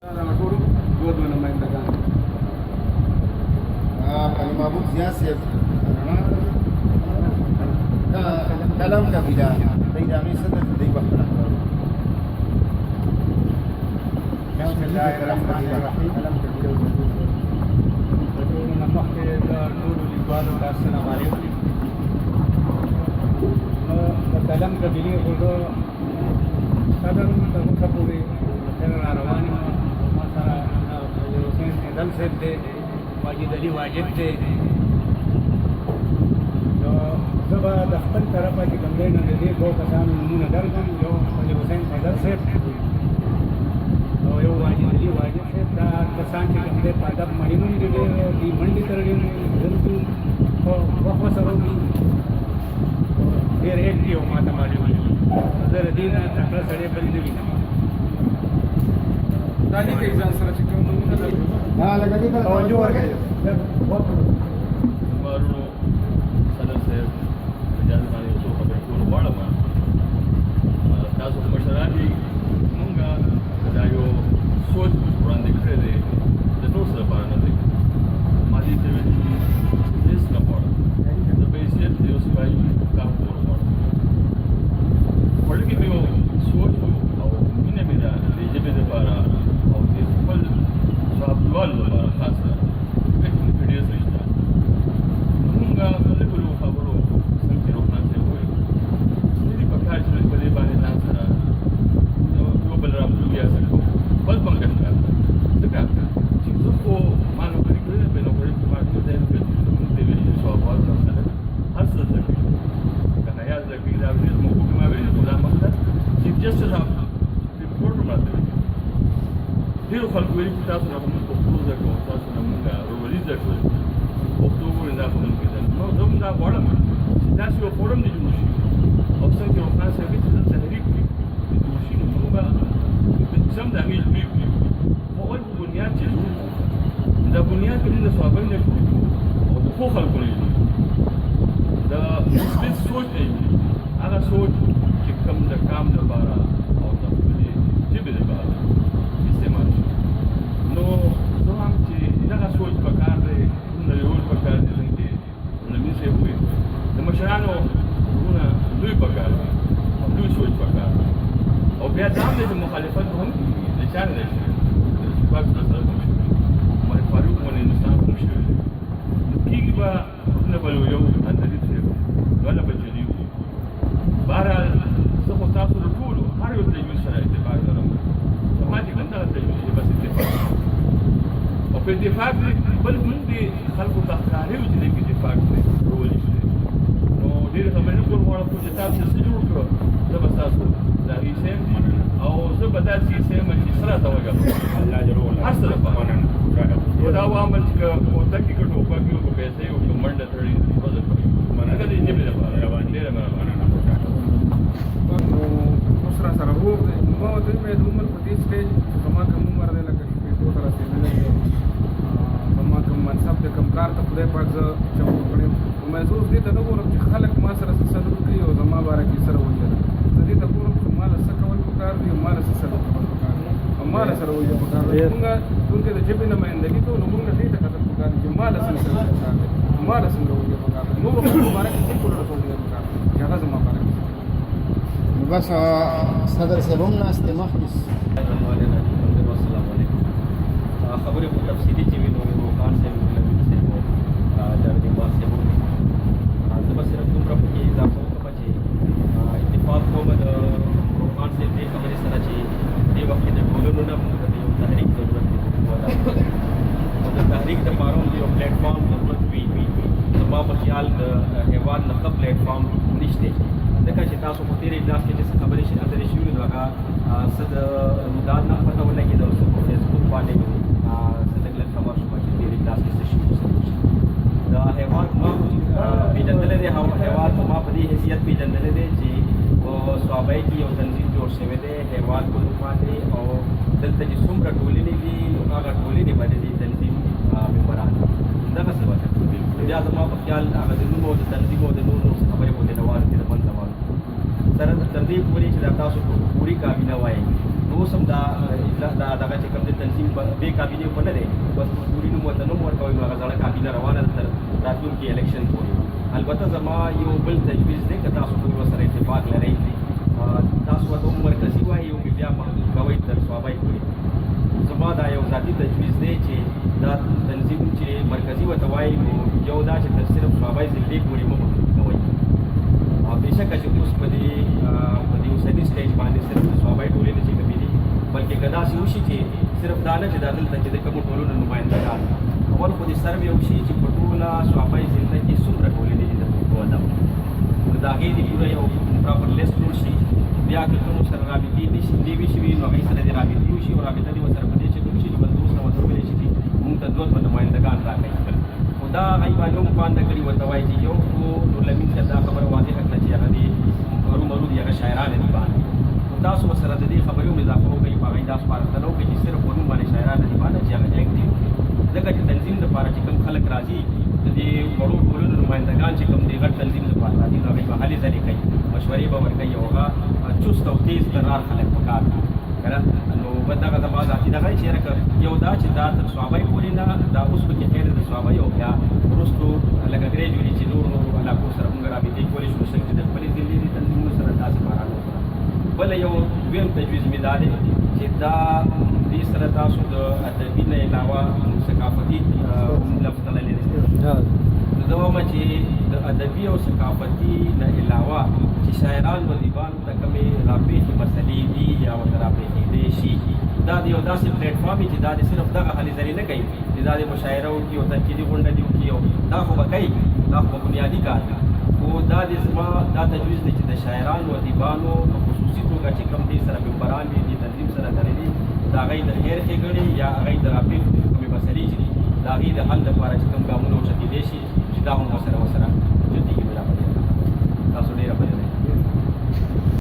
ټول دوه نمائندگان علي محمود زیاد صاحب کلام قبیله دی د هغې صدر دی وخت راکړو. بسم الله الرحمن الرحیم. د ټولو نه مخکې د ټولو لیکوالو ته السلام علیکم. نو د قلم قبیلې خو زه صدر تر اوسه پورې را روان یم. ما سره حسین فیضل صاحب دی، واجد علي واجد دی. نو زه به د خپل طرفه چې کوم دی نو د دې دوه کسانو نومونه درکړم. یو حسین فیضل صاحب او یو واجد علي واجد صاحب. دا کسان چې کوم دی په ادب مړینو دي، دې منډې تر دې ګرځي خو وخت سره وي ډېر اکټیو ماته معلوم دي. زه د دې نه تکړه سړی بل نه وینم. دا دې کې ځان سره چې کوم نومونه درکړم لکه دې کله توجه ورکړئ. مارونو صدر صاحب اجازه باندې څو خبرې کول غواړم. تاسو مشران دي، موږ دا یو سوچ وړاندې کړی دی د ټول سره لپاره نه دی. ما دې ته ویلي دي هېڅ نه غواړم، د بحیثیت د یو سپایي کار کول غواړم. وړکې مې یو سوچ او مینه مې ده د ژبې دپاره او د خپل صحابوالو لپاره خاصه فکر مې ډېر څه شته. موږ خلکو خبرو څنګه چې روښان صاحب وایي دې په کار چې په دې باندې ځان سره یو بل رابطو بیا څه کوو بس به ګټه ځکه چې زه خو ما نوکري کړې ده، په نوکري کې ما کړی دی موږ دې ویلي صحابوالو نه خلک هر څه زده کوي. که حیا زده کوي دا زموږ په کې ما ویلي خو دا مقصد چیف جسټس آف رپورټ هم راته ویلي. ډېرو خلکو ویلي چې تاسو نه خو موږ پښتو زده کوو، تاسو نه موږ وروري زده کوو، پښتو ګورې دا خو موږ کېدل. نو زه هم دا غواړم چې داسې یو فورم دې جوړ شي او څنګه چې روښان صاحب چې دلته تحریک دې جوړ شي نو موږ به سم د هغې جوړې کړي. خو هغوی په بنیاد چې جوړ کړو دا بنیاد کې موږ د صحابۍ نه جوړ کړو او د ښو خلکو نه جوړ کړو. د مثبت سوچ نه جوړ هغه سوچ چې کوم د کام دپاره او د خپلې ژبې دپاره استعمال شي. نو زه هم چې دغه سوچ پکار دی، نړیوال پکار دی، څنګه چې نبي صاحب وایي د مشرانو زړونه لوی پکار دي او لوی سوچ پکار دی. او بیا دا هم دی چې مخالفت هم کېږي د چا نه دی شوی، د شفاق سره هم شوی، عمر فاروق مول هندوستان هم شوی دی. نو کېږي به نه به یو اندري صاحب ولا به جدي وي. بهرحال زه خو تاسو د ټولو هر یو تجویز سره اتفاق لرم. زما چې کوم دغه تجویز دی بس اتفاق او په اتفاق دی بل موږ دې خلکو ته ښکاري چې دې کې اتفاق دی رولی شي. نو ډېرې خبرې نه کول غواړم خو چې تاسو څه جوړ کړو زه به ستاسو د هغې سیم او زه به داسې سیم چې څه راته وږم هر څه لپاره نو دا وامل چې که کوټه کې که ټوپک وي که پیسې وي که منډه تړي وزر کوي هغه د ژبې لپاره ډېره مهرباني. نو اوس را سره روغ دی. ما ورته وویل عمر په دې سټیج زما کوم عمر دی لکه شپېتو ته رسېدلی دی، زما کوم منصب دی کوم کار ته خدای پاک زه چمتو کړی یم. نو مې زه اوس دې ته نه ګورم چې خلک ما سره څه سلوک کوي او زما باره کې څه رویه ده. زه دې ته ګورم چې ما له څه کول پکار دي او ما له څه سلوک کول پکار دي او ما له څه رویه پکار دي. مونږ چونکې د ژبې نمایندګي کوو نو مونږ دې ته کتل پکار دي چې ما له څه سلوک پکار دي، ما له څنګه رویه پکار دي. نورو خلکو باره کې هېڅ ټوله رویه پکار دي چې هغه زما باره کې بس صدر صاحب هم ناست دی مخکې. السلام علیکم. خبرې خو تفصیلي چې وي نو روښان صاحب نبیل صاحب او جاوید اقبال صاحب وکړي. زه به صرف دومره پکې اضافه وکړم چې اتفاق کوم د روښان صاحب دې خبرې سره چې دې وخت کې د ټولنو نه موږ ته یو تحریک ضرورت دی او د تحریک دپاره هم د یو پلیټفارم ضرورت وي. زما په خیال د هېواد نه ښه پلیټفارم نشته ځکه چې تاسو په تېر اجلاس کې چې څه خبرې اترې شوي نو هغه څه د مداد نه پته ولګېده او څه په فیسبوک باندې څه لږ لږ خبر شوه چې تېر اجلاس کې څه شوي د هېواد ما پېژندلی دی. هېواد ما په دې حیثیت پېژندلی دی چې په صوابۍ کې یو تنظیم جوړ شوی دی هېواد په نوم باندې او دلته چې څومره ټولنې دي نو هغه ټولنې باندې د تنظیم ممبران دغه څه وکړه. بیا زما په خیال هغه د نوم او د تنظیم او د نورو خبرې پکې روانې دي د منځه سره تر دې پورې چې دا تاسو په پوری کابینه وایي نو اوس هم دا دغه چې کوم د تنظیم به کابینه په نه دی بس پوری نوم ورته نوم ورکوي نو هغه ځړه کابینه روانه ده تر راتلونکي الیکشن پورې. البته زما یو بل تجویز دی که تاسو پورې ورسره اتفاق لرئ تاسو ورته هم مرکزي وایي او بیا محدود کوئ تر صوابۍ پورې. زما دا یو ذاتي تجویز دی چې دا تنظیم چې مرکزي ورته وایي نو یو دا چې تر صرف صوابۍ ضلعې پورې مه محدود کوئ. بېشکه چې اوس په دې اوسني سټیج باندې صرف د صوابۍ ټولې نه چې کمې دي بلکې که داسې وشي چې صرف دا نه چې دا دلته چې د کومو ټولنو نمایندګان اول خو دې سروې وشي چې په ټوله صوابۍ ضلع کې څومره ټولنې دي د پښتو ادب نو د هغې دې پوره یو پراپر لیست جوړ شي. بیا که کومو سره رابطې نوي شوي نو هغې سره دې رابطې وشي او رابطه دې ورسره په دې شکل وشي چې بس اوس نه ورته وویلی شي چې مونږ ته دوه نمایندګان راکړئ. خو دا هغوی باندې هم پانده کړي ورته وایي چې یو خو نورالامین ته دا خبره واضحه کړه چې هغه دې مرو دي هغه شاعران دي باندې تاسو سره د دې خبرې هم اضافه وکړئ په هغې دا سپارښتنه وکړئ چې صرف په نوم باندې شاعران دي باندې چې هغه اکټیو ځکه چې تنظیم دپاره چې کوم خلک راځي د دې وړو ټولنو نمایندګان چې کوم دې غټ تنظیم دپاره راځي نو هغوی به هلې ځلې کوي مشورې به ورکوي او هغه چست او تیز قرار خلک پکار دي که نه نو دغه زما ذاتي دغه چې یاره یو دا چې دا تر صوابۍ پورې نه دا اوس پکې خیر د صوابۍ او بیا وروستو لکه ګریجویټي چې نورو علاقو سره مونږ رابطې کولی شو څنګه چې د خپلې ضلعې د تنظیمونو سره داسې بارانو سره. بله یو دویم تجویز مې دا دی چې دا دې سره تاسو د ادبي نه علاوه ثقافتي لفظ تللی دی نو زه وایم چې د ادبي او ثقافتي نه علاوه چې شاعران و ادیبانو ته کومې راپېښې مسلې دي یا ورته راپېښېدی شي دا د یو داسې پلیټفارم وي چې دا د صرف دغه هلې ځلې نه کوي چې دا د مشاعره وکړي او تنقیدي غونډه دې وکړي او دا خو به کوي دا خو به بنیادي کار دی. خو دا د زما دا تجویز دی چې د شاعرانو و ادیبانو په خصوصي توګه چې کوم دې سره ممبران دي دې تنظیم سره تړلي د هغوی د خیر ښېګڼې یا هغوی د راپېښو کومې مسلې چې دي د هغې د حل لپاره چې کوم ګامونه اوچتېدی شي چې دا هم ورسره